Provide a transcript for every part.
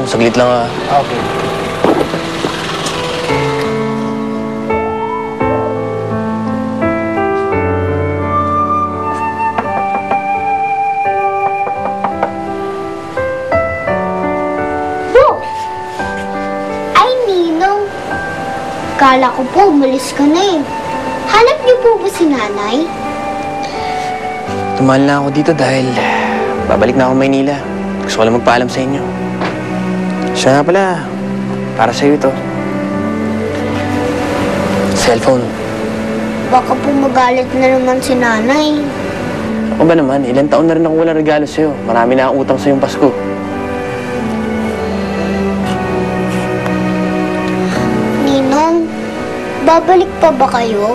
Saglit lang ah. Okay. Ay, Ninong. Kala ko po, umalis ka na eh. Hanap niyo po ba si nanay? Tumahan na ako dito dahil babalik na ako Maynila. Gusto ko lang magpaalam sa inyo. Siya nga pala, para sa'yo ito. Cellphone. Baka po magalit na naman si nanay. Ako ba naman, ilang taon na rin ako walang regalo sa'yo. Marami na akong utang sa'yong Pasko. Ninong, babalik pa ba kayo?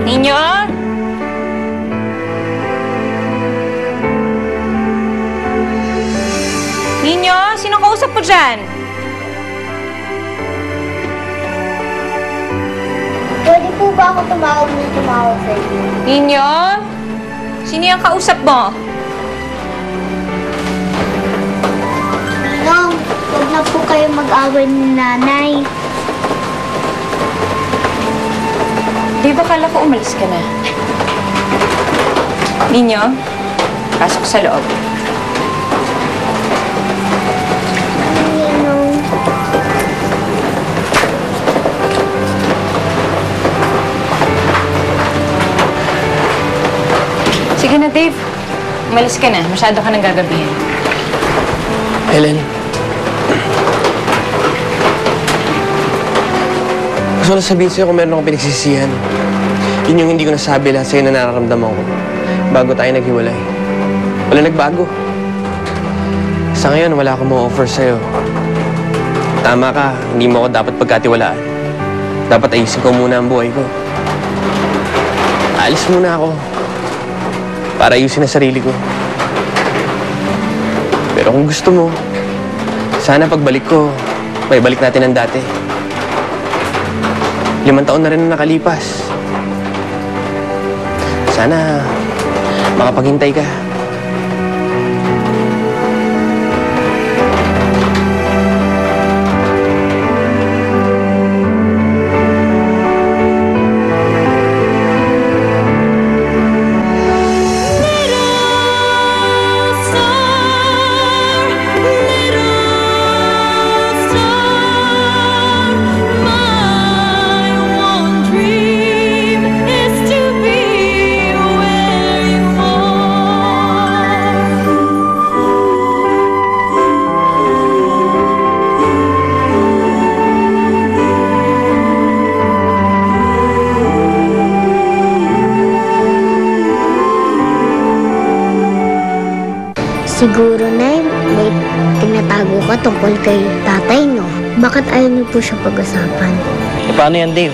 Ninyo? Ninyo? Sinong kausap po dyan? Pwede po ba ako tumawag sa inyo? Ninyo? Sino yung kausap mo? Ninong, huwag na po kayo mag-away ni nanay. Di ba kala ko umalis ka na? Ninyo? Pasok sa loob. Ninong. Sige na, Dave. Umalis ka na. Masyado ka nang gagabihin. Helen. Gusto ko lang sabihin sa'yo kung meron akong pinagsisihan. Yun yung hindi ko nasabi lahat sa'yo na nararamdaman ko. Bago tayo naghiwalay. Wala nagbago. Sa ngayon, wala akong ma-offer sa'yo. Tama ka, hindi mo ako dapat pagkatiwalaan. Dapat ayusin ko muna ang buhay ko. Aalis muna ako. Para ayusin ang sarili ko. Pero kung gusto mo, sana pagbalik ko, may balik natin ang dati. 5 taon na rin na nakalipas. Sana makapaghintay ka. Siguro, Nay, may tinatago ka tungkol kay tatay, no? Bakit ayaw niyo po siya pag-usapan? E paano yan, Dave?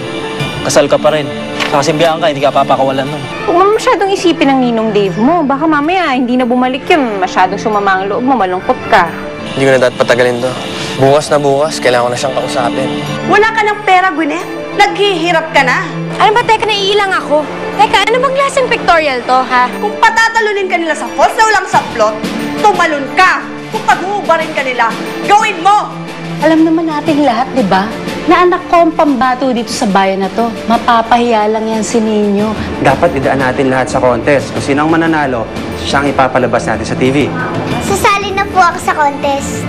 Kasal ka pa rin. Nakasimbihan ka, hindi ka papakawalan nun. Huwag mo masyadong isipin ang ninong Dave mo. Baka mamaya hindi na bumalik yun. Masyadong sumama ang loob mo, malungkot ka. Hindi ko na dapat patagalin to. Bukas na bukas, kailangan ko na siyang kausapin. Wala ka ng pera, Gwyneth? Naghihirap ka na? Ano ba, teka, naiilang ako. Teka, ano bang klaseng pictorial to, ha? Kung patatalunin ka nila sa falls na walang saplot, tumalon ka. Kung pag-uubarin ka nila, gawin mo! Alam naman natin lahat, di ba? Na anak ko ang pambato dito sa bayan na to. Mapapahiya lang yan si Ninyo. Dapat idaan natin lahat sa contest. Kung sino ang mananalo, siyang ipapalabas natin sa TV. Sasali na po ako sa contest.